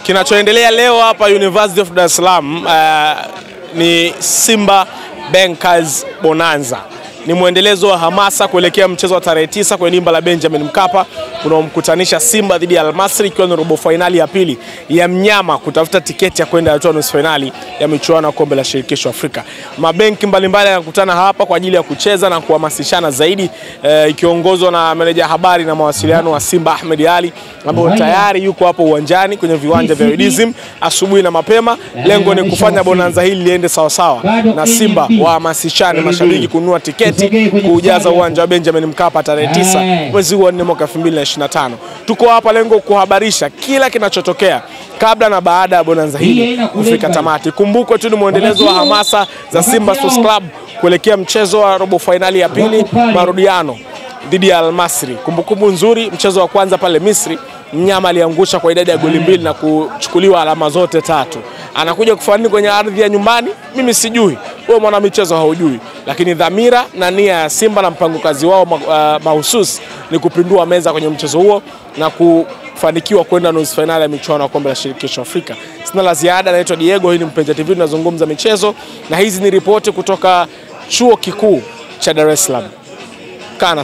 Kinachoendelea leo hapa University of Dar es Salaam ni Simba Bankers Bonanza. Ni muendelezo wa hamasa kuelekea mchezo wa tarehe 9 kwenye dimba la Benjamin Mkapa unaomkutanisha Simba dhidi ya Al Masry, ikiwa ni robo finali ya pili ya mnyama kutafuta tiketi ya kwenda hatua nusu finali ya michuano ya kombe la shirikisho Afrika. Mabenki mbalimbali yanakutana hapa kwa ajili ya kucheza na kuhamasishana zaidi, ikiongozwa na meneja habari na mawasiliano wa Simba Ahmed Ali, ambaye tayari yuko hapo uwanjani kwenye viwanja vya Ridhism asubuhi na mapema. Lengo ni kufanya bonanza hili liende sawa sawa na Simba wahamasishane mashabiki kununua tiketi kujaza uwanja wa Benjamin Mkapa tarehe 9 mwezi wa 4 mwaka 2025. Tuko hapa lengo kuhabarisha kila kinachotokea kabla na baada ya bonanza hili kufika tamati. Kumbuko tu ni muendelezo wa hamasa za Simba Sports Club kuelekea mchezo wa robo finali ya pili marudiano dhidi ya Al Masry. Kumbukumbu nzuri, mchezo wa kwanza pale Misri mnyama aliangusha kwa idadi ya goli 2 na kuchukuliwa alama zote 3. Anakuja kufanya kwenye ardhi ya nyumbani, mimi sijui, wewe mwana michezo haujui, lakini dhamira na nia ya Simba na mpango kazi wao mahususi ni kupindua meza kwenye mchezo huo na kufanikiwa kwenda nusu finali ya michuano ya kombe la shirikisho Afrika. Sina la ziada, naitwa Diego, hii ni Mpenja TV, tunazungumza michezo na hizi ni ripoti kutoka Chuo Kikuu cha Dar es Salaam. Kana